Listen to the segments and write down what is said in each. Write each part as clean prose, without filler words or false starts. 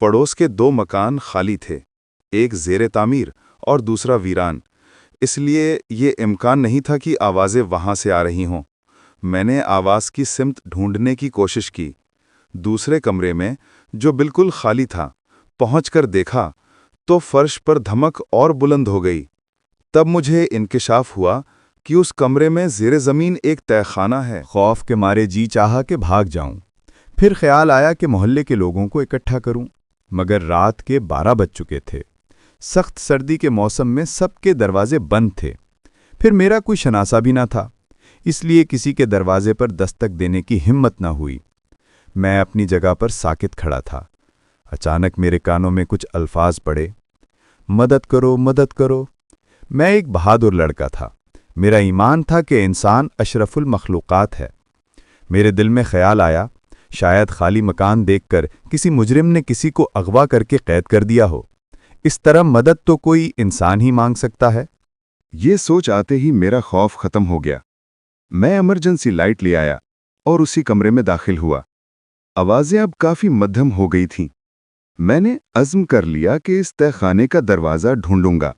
پڑوس کے 2 مکان خالی تھے، ایک زیر تعمیر اور دوسرا ویران، اس لیے یہ امکان نہیں تھا کہ آوازیں وہاں سے آ رہی ہوں۔ میں نے آواز کی سمت ڈھونڈنے کی کوشش کی۔ دوسرے کمرے میں، جو بالکل خالی تھا، پہنچ کر دیکھا تو فرش پر دھمک اور بلند ہو گئی۔ تب مجھے انکشاف ہوا کہ اس کمرے میں زیر زمین ایک تہہ خانہ ہے۔ خوف کے مارے جی چاہا کہ بھاگ جاؤں، پھر خیال آیا کہ محلے کے لوگوں کو اکٹھا کروں، مگر رات کے 12 بج چکے تھے۔ سخت سردی کے موسم میں سب کے دروازے بند تھے، پھر میرا کوئی شناسا بھی نہ تھا، اس لیے کسی کے دروازے پر دستک دینے کی ہمت نہ ہوئی۔ میں اپنی جگہ پر ساکت کھڑا تھا۔ اچانک میرے کانوں میں کچھ الفاظ پڑے، مدد کرو، مدد کرو۔ میں ایک بہادر لڑکا تھا، میرا ایمان تھا کہ انسان اشرف المخلوقات ہے۔ میرے دل میں خیال آیا، شاید خالی مکان دیکھ کر کسی مجرم نے کسی کو اغوا کر کے قید کر دیا ہو، اس طرح مدد تو کوئی انسان ہی مانگ سکتا ہے۔ یہ سوچ آتے ہی میرا خوف ختم ہو گیا۔ میں ایمرجنسی لائٹ لے آیا اور اسی کمرے میں داخل ہوا۔ آوازیں اب کافی مدھم ہو گئی تھیں۔ میں نے عزم کر لیا کہ اس تہہ خانے کا دروازہ ڈھونڈوں گا۔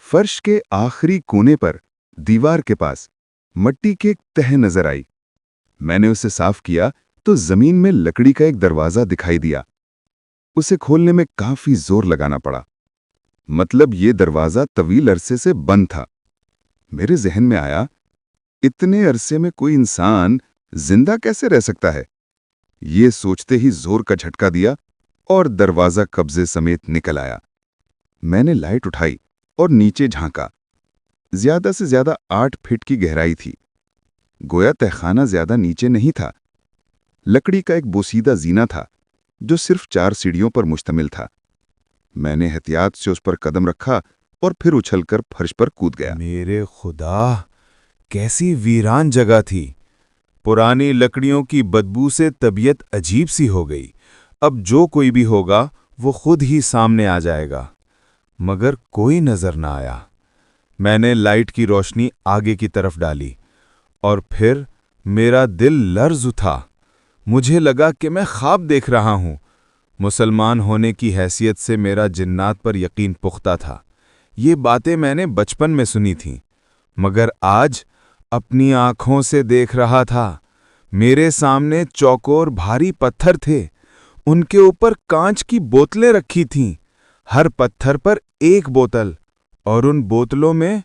فرش کے آخری کونے پر، دیوار کے پاس، مٹی کی ایک تہہ نظر آئی۔ میں نے اسے صاف کیا تو زمین میں لکڑی کا ایک دروازہ دکھائی دیا۔ اسے کھولنے میں کافی زور لگانا پڑا، مطلب یہ دروازہ طویل عرصے سے بند تھا۔ میرے ذہن میں آیا، اتنے عرصے میں کوئی انسان زندہ کیسے رہ سکتا ہے؟ یہ سوچتے ہی زور کا جھٹکا دیا اور دروازہ قبضے سمیت نکل آیا۔ میں نے لائٹ اٹھائی اور نیچے جھانکا۔ زیادہ سے زیادہ 8 فٹ کی گہرائی تھی۔ گویا تہخانہ زیادہ نیچے نہیں تھا۔ لکڑی کا ایک بوسیدہ زینہ تھا جو صرف 4 سیڑھیوں پر مشتمل تھا۔ میں نے احتیاط سے اس پر قدم رکھا اور پھر اچھل کر فرش پر کود گیا۔ میرے خدا، کیسی ویران جگہ تھی! پرانی لکڑیوں کی بدبو سے طبیعت عجیب سی ہو گئی۔ اب جو کوئی بھی ہوگا وہ خود ہی سامنے آ جائے گا، مگر کوئی نظر نہ آیا۔ میں نے لائٹ کی روشنی آگے کی طرف ڈالی اور پھر میرا دل لرز اٹھا۔ مجھے لگا کہ میں خواب دیکھ رہا ہوں۔ مسلمان ہونے کی حیثیت سے میرا جنات پر یقین پختہ تھا۔ یہ باتیں میں نے بچپن میں سنی تھیں، مگر آج اپنی آنکھوں سے دیکھ رہا تھا۔ میرے سامنے چوکور بھاری پتھر تھے، ان کے اوپر کانچ کی بوتلیں رکھی تھیں، ہر پتھر پر ایک بوتل، اور ان بوتلوں میں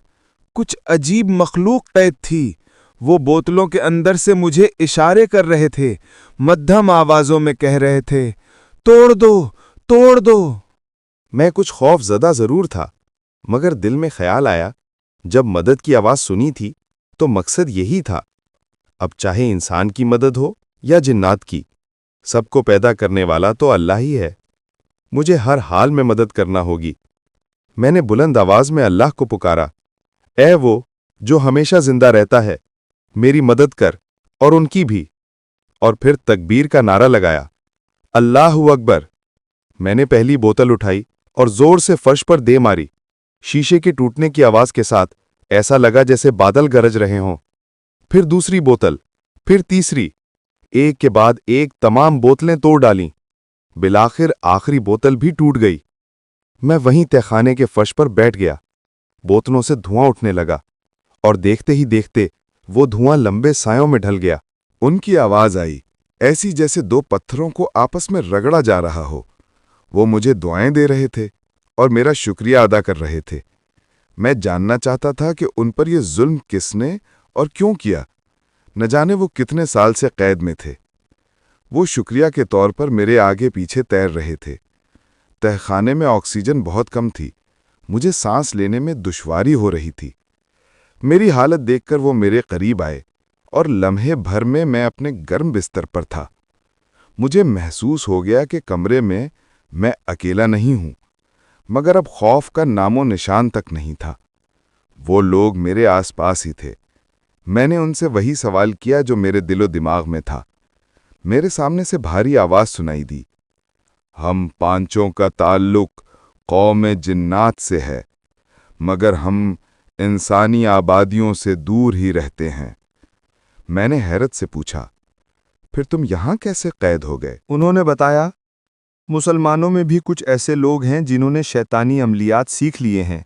کچھ عجیب مخلوق قید تھی۔ وہ بوتلوں کے اندر سے مجھے اشارے کر رہے تھے، مدھم آوازوں میں کہہ رہے تھے، توڑ دو، توڑ دو۔ میں کچھ خوف زدہ ضرور تھا، مگر دل میں خیال آیا، جب مدد کی آواز سنی تھی تو مقصد یہی تھا۔ اب چاہے انسان کی مدد ہو یا جنات کی، سب کو پیدا کرنے والا تو اللہ ہی ہے۔ مجھے ہر حال میں مدد کرنا ہوگی۔ میں نے بلند آواز میں اللہ کو پکارا، اے وہ جو ہمیشہ زندہ رہتا ہے، میری مدد کر اور ان کی بھی۔ اور پھر تکبیر کا نعرہ لگایا، اللہ اکبر۔ میں نے پہلی بوتل اٹھائی اور زور سے فرش پر دے ماری۔ شیشے کے ٹوٹنے کی آواز کے ساتھ ایسا لگا جیسے بادل گرج رہے ہوں۔ پھر دوسری بوتل، پھر تیسری، ایک کے بعد ایک تمام بوتلیں توڑ ڈالیں۔ بالآخر آخری بوتل بھی ٹوٹ گئی۔ میں وہیں تہخانے کے فرش پر بیٹھ گیا۔ بوتلوں سے دھواں اٹھنے لگا اور دیکھتے ہی دیکھتے وہ دھواں لمبے سایوں میں ڈھل گیا۔ ان کی آواز آئی، ایسی جیسے 2 پتھروں کو آپس میں رگڑا جا رہا ہو۔ وہ مجھے دعائیں دے رہے تھے اور میرا شکریہ ادا کر رہے تھے۔ میں جاننا چاہتا تھا کہ ان پر یہ ظلم کس نے اور کیوں کیا۔ نہ جانے وہ کتنے سال سے قید میں تھے۔ وہ شکریہ کے طور پر میرے آگے پیچھے تیر رہے تھے۔ تہخانے میں آکسیجن بہت کم تھی، مجھے سانس لینے میں دشواری ہو رہی تھی۔ میری حالت دیکھ کر وہ میرے قریب آئے اور لمحے بھر میں اپنے گرم بستر پر تھا۔ مجھے محسوس ہو گیا کہ کمرے میں اکیلا نہیں ہوں، مگر اب خوف کا نام و نشان تک نہیں تھا۔ وہ لوگ میرے آس پاس ہی تھے۔ میں نے ان سے وہی سوال کیا جو میرے دل و دماغ میں تھا۔ میرے سامنے سے بھاری آواز سنائی دی، ہم پانچوں کا تعلق قوم جنات سے ہے، مگر ہم انسانی آبادیوں سے دور ہی رہتے ہیں۔ میں نے حیرت سے پوچھا، پھر تم یہاں کیسے قید ہو گئے؟ انہوں نے بتایا، مسلمانوں میں بھی کچھ ایسے لوگ ہیں جنہوں نے شیطانی عملیات سیکھ لیے ہیں۔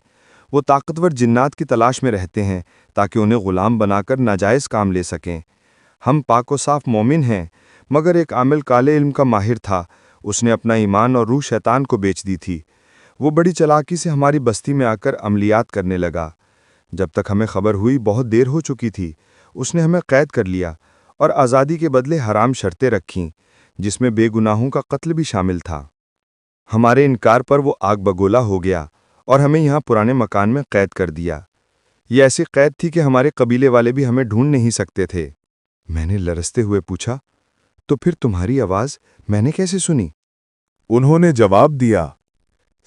وہ طاقتور جنات کی تلاش میں رہتے ہیں تاکہ انہیں غلام بنا کر ناجائز کام لے سکیں۔ ہم پاک و صاف مومن ہیں، مگر ایک عامل کالے علم کا ماہر تھا۔ اس نے اپنا ایمان اور روح شیطان کو بیچ دی تھی۔ وہ بڑی چالاکی سے ہماری بستی میں آ کر عملیات کرنے لگا۔ جب تک ہمیں خبر ہوئی بہت دیر ہو چکی تھی۔ اس نے ہمیں قید کر لیا اور آزادی کے بدلے حرام شرطیں رکھیں، جس میں بے گناہوں کا قتل بھی شامل تھا۔ ہمارے انکار پر وہ آگ بگولا ہو گیا اور ہمیں یہاں پرانے مکان میں قید کر دیا۔ یہ ایسی قید تھی کہ ہمارے قبیلے والے بھی ہمیں ڈھونڈ نہیں سکتے تھے۔ میں نے لرزتے ہوئے پوچھا، تو پھر تمہاری آواز میں نے کیسے سنی؟ انہوں نے جواب دیا،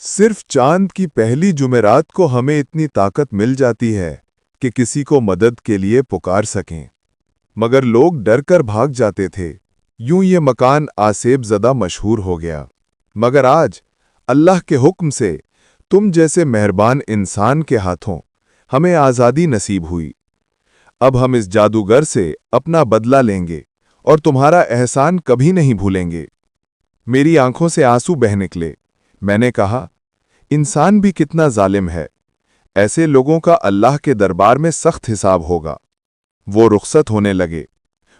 صرف چاند کی پہلی جمعرات کو ہمیں اتنی طاقت مل جاتی ہے کہ کسی کو مدد کے لیے پکار سکیں، مگر لوگ ڈر کر بھاگ جاتے تھے۔ یوں یہ مکان آسیب زدہ مشہور ہو گیا، مگر آج اللہ کے حکم سے تم جیسے مہربان انسان کے ہاتھوں ہمیں آزادی نصیب ہوئی۔ اب ہم اس جادوگر سے اپنا بدلہ لیں گے اور تمہارا احسان کبھی نہیں بھولیں گے۔ میری آنکھوں سے آنسو بہہ نکلے۔ میں نے کہا، انسان بھی کتنا ظالم ہے، ایسے لوگوں کا اللہ کے دربار میں سخت حساب ہوگا۔ وہ رخصت ہونے لگے۔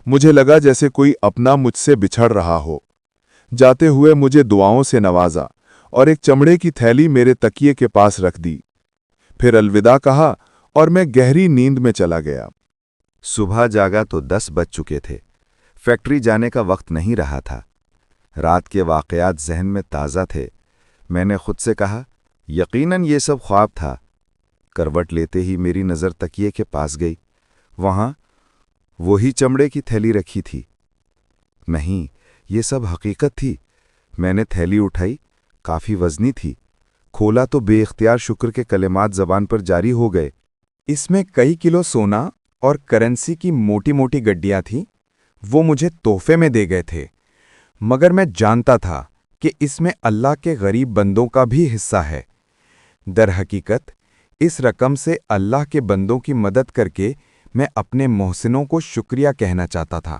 مجھے لگا جیسے کوئی اپنا مجھ سے بچھڑ رہا ہو۔ جاتے ہوئے مجھے دعاؤں سے نوازا اور ایک چمڑے کی تھیلی میرے تکیے کے پاس رکھ دی۔ پھر الوداع کہا اور میں گہری نیند میں چلا گیا۔ صبح جاگا تو 10 بج چکے تھے۔ فیکٹری جانے کا وقت نہیں رہا تھا۔ رات کے واقعات ذہن میں تازہ تھے۔ میں نے خود سے کہا، یقیناً یہ سب خواب تھا۔ کروٹ لیتے ہی میری نظر تکیے کے پاس گئی۔ وہاں وہی چمڑے کی تھیلی رکھی تھی۔ نہیں، یہ سب حقیقت تھی۔ میں نے تھیلی اٹھائی، کافی وزنی تھی۔ کھولا تو بے اختیار شکر کے کلمات زبان پر جاری ہو گئے۔ اس میں کئی کلو سونا اور کرنسی کی موٹی موٹی گڈیاں تھیں۔ وہ مجھے تحفے میں دے گئے تھے، مگر میں جانتا تھا کہ اس میں اللہ کے غریب بندوں کا بھی حصہ ہے۔ در حقیقت اس رقم سے اللہ کے بندوں کی مدد کر کے میں اپنے محسنوں کو شکریہ کہنا چاہتا تھا۔